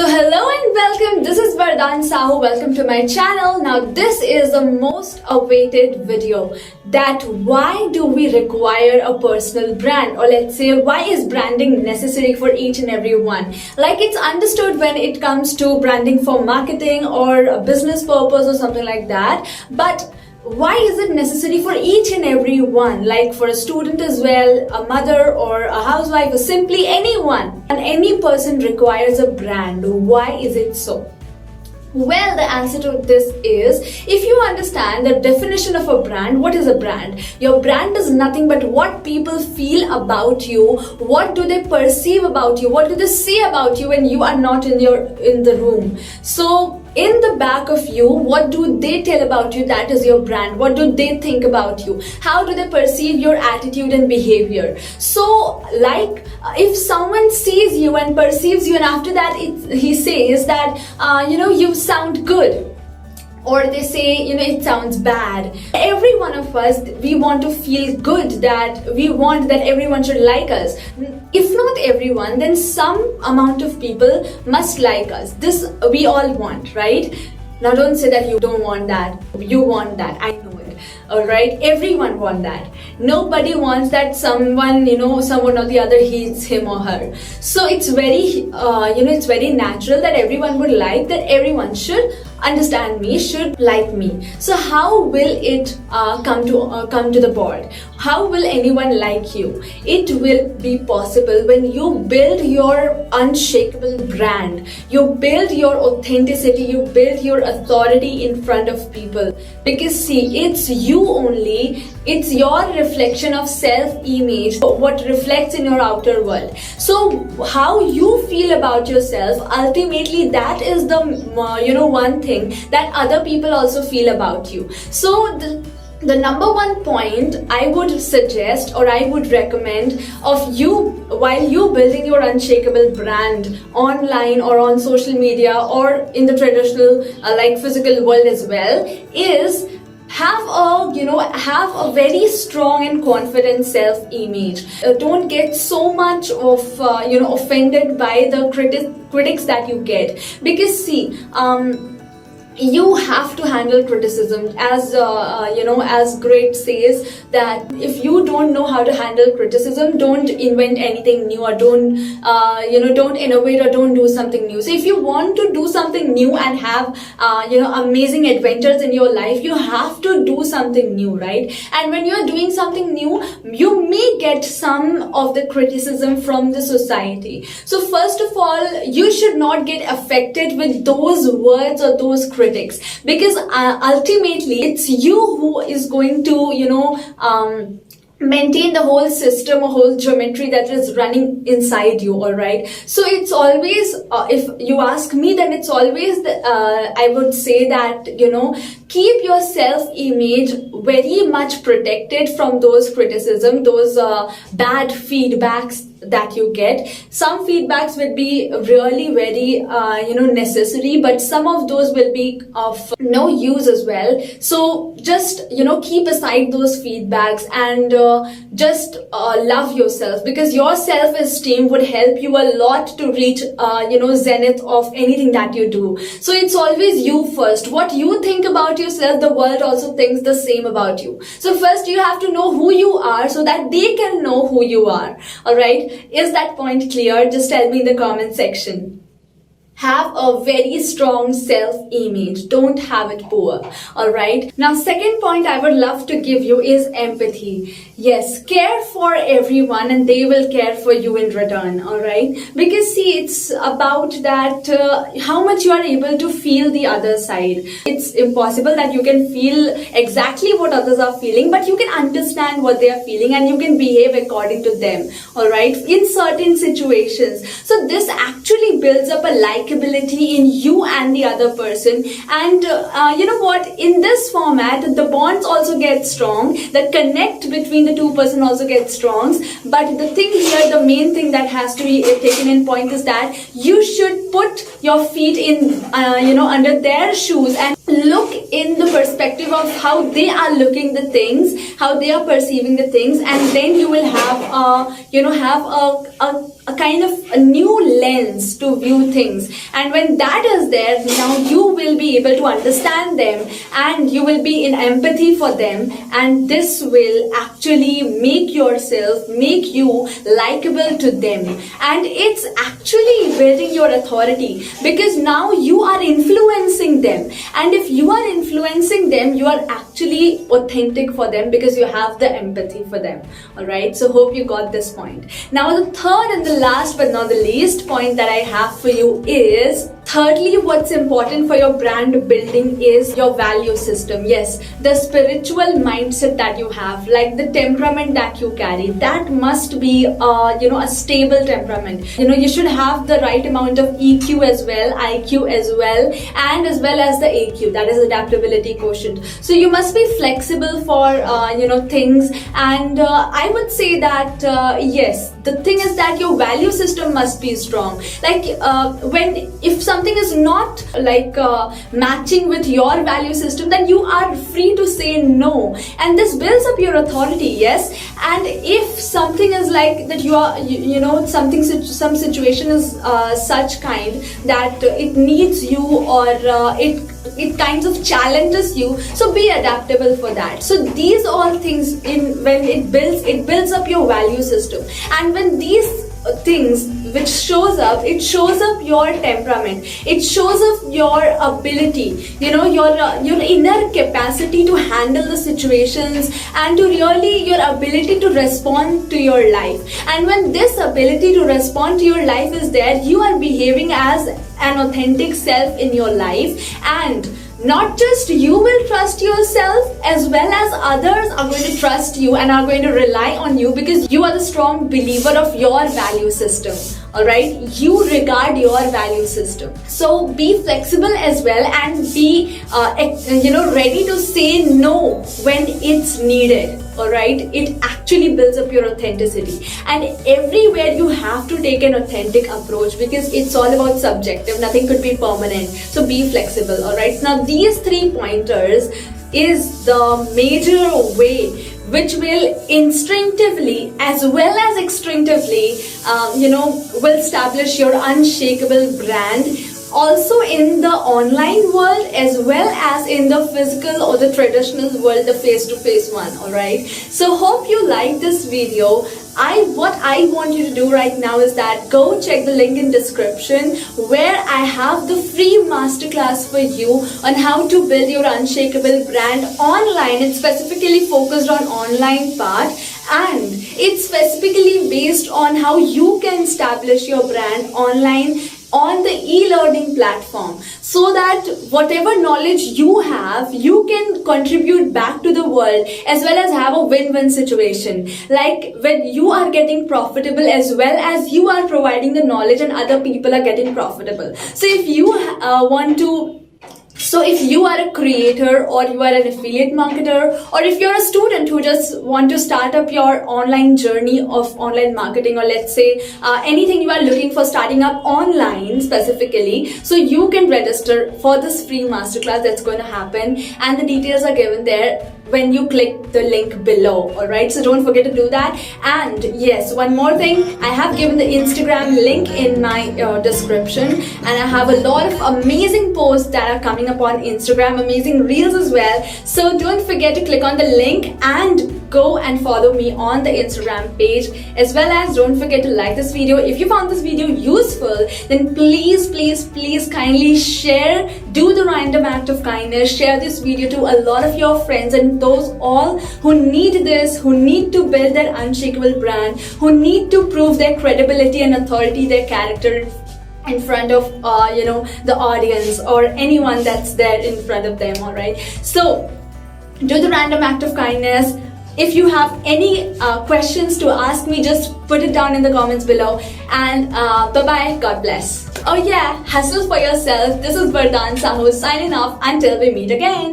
So hello and welcome. This is Vardan Sahu. Welcome to my channel. Now this is the most awaited video, that why do we require a personal brand, or let's say why is branding necessary for each and every one. Like, it's understood when it comes to branding for marketing or a business purpose or something like that, but why is it necessary for each and every one, like for a student as well, a mother or a housewife, or simply anyone? And any person requires a brand. Why is it so? Well, the answer to this is, if you understand the definition of a brand, what is a brand? Your brand is nothing but what people feel about you, what do they perceive about you, what do they say about you when you are not in the room. So in the back of you, what do they tell about you? That is your brand. What do they think about you? How do they perceive your attitude and behavior? So like, if someone sees you and perceives you, and after that he says that you sound good, or they say it sounds bad, every one of us, we want to feel good, that we want that everyone should like us. If not everyone, then some amount of people must like us. This we all want, right? Now don't say that you don't want that. You want that, I know it. Alright, everyone wants that. Nobody wants that someone or the other hates him or her. So it's very it's very natural that everyone would like, that everyone should understand me, should like me. So how will it come to the board? How will anyone like you? It will be possible when you build your unshakable brand, you build your authenticity, you build your authority in front of people. Because see, it's you only, it's your reflection of self-image, what reflects in your outer world. So how you feel about yourself, ultimately that is the one thing that other people also feel about you. So the number one point I would suggest, or I would recommend of you, while you building your unshakable brand online or on social media or in the traditional like physical world as well, is have a very strong and confident self-image. Don't get so much of offended by the critics that you get, because see, you have to handle criticism. As Great says, that if you don't know how to handle criticism, don't invent anything new, or don't innovate, or don't do something new. So if you want to do something new and have amazing adventures in your life, you have to do something new, right? And when you're doing something new, you may get some of the criticism from the society. So first of all, you should not get affected with those words or those critics, because ultimately it's you who is going to maintain the whole system or whole geometry that is running inside you. All right, so it's always if you ask me, then it's always I would say that keep your self-image very much protected from those criticism, those bad feedbacks that you get. Some feedbacks will be really very necessary, but some of those will be of no use as well. So just keep aside those feedbacks and just love yourself, because your self-esteem would help you a lot to reach zenith of anything that you do. So it's always you first. What you think about yourself, the world also thinks the same about you. So first you have to know who you are, so that they can know who you are. All right, is that point clear? Just tell me in the comment section. Have a very strong self-image. Don't have it poor. Alright. Now, second point I would love to give you is empathy. Yes, care for everyone and they will care for you in return. Alright. Because see, it's about that how much you are able to feel the other side. It's impossible that you can feel exactly what others are feeling, but you can understand what they are feeling and you can behave according to them. Alright. In certain situations. So this actually builds up a likability in you and the other person, and you know what, in this format the bonds also get strong, the connect between the two person also gets strong. But the thing here, the main thing that has to be taken in point is that you should put your feet in under their shoes and look in the perspective of how they are looking the things, how they are perceiving the things, and then you will have a a kind of a new lens to view things. And when that is there, now you will be able to understand them and you will be in empathy for them, and this will actually make you likable to them. And it's actually building your authority, because now you are influencing them, and if you are influencing them, you are actually authentic for them because you have the empathy for them. All right, so hope you got this point. Now the third and the last but not the least point that I have for you is, thirdly, what's important for your brand building is your value system. Yes, the spiritual mindset that you have, like the temperament that you carry, that must be a stable temperament. You should have the right amount of EQ as well, IQ as well, and as well as the AQ, that is adaptability quotient. So you must be flexible for things, and I would say that yes, the thing is that your value system must be strong. Like if something is not matching with your value system, then you are free to say no, and this builds up your authority. Yes, and if something is like that, you are some situation is such kind that it needs you, or it kinds of challenges you, so be adaptable for that. So these all things, when it builds up your value system, and when these things which shows up your temperament, it shows up your ability, your inner capacity to handle the situations, and to really your ability to respond to your life. And when this ability to respond to your life is there, you are behaving as an authentic self in your life, and not just you will trust yourself, as well as others are going to trust you and are going to rely on you, because you are the strong believer of your value system. All right, you regard your value system. So be flexible as well, and be ready to say no when it's needed. All right, it actually builds up your authenticity, and everywhere you have to take an authentic approach, because it's all about subjective, nothing could be permanent. So be flexible. All right, now these 3 pointers is the major way which will instinctively as well as extrinsically will establish your unshakable brand, also in the online world as well as in the physical or the traditional world, the face-to-face one. All right, so hope you like this video. What I want you to do right now is that go check the link in description, where I have the free masterclass for you on how to build your unshakable brand online. It's specifically focused on online part, and it's specifically based on how you can establish your brand online on the e-learning platform, so that whatever knowledge you have, you can contribute back to the world, as well as have a win-win situation. Like when you are getting profitable, as well as you are providing the knowledge and other people are getting profitable. So if you if you are a creator, or you are an affiliate marketer, or if you're a student who just want to start up your online journey of online marketing, or let's say anything you are looking for starting up online specifically, so you can register for this free masterclass that's going to happen, and the details are given there when you click the link below. All right, so don't forget to do that. And yes, one more thing, I have given the Instagram link in my description, and I have a lot of amazing posts that are coming up on Instagram, amazing reels as well. So don't forget to click on the link and go and follow me on the Instagram page, as well as don't forget to like this video. If you found this video useful, then please kindly share, do the random act of kindness, share this video to a lot of your friends and those all who need this, who need to build their unshakable brand, who need to prove their credibility and authority, their character in front of the audience or anyone that's there in front of them. All right, so do the random act of kindness. If you have any questions to ask me, just put it down in the comments below. And bye-bye, God bless. Oh yeah, hustle for yourself. This is Vardan Sahu signing off until we meet again.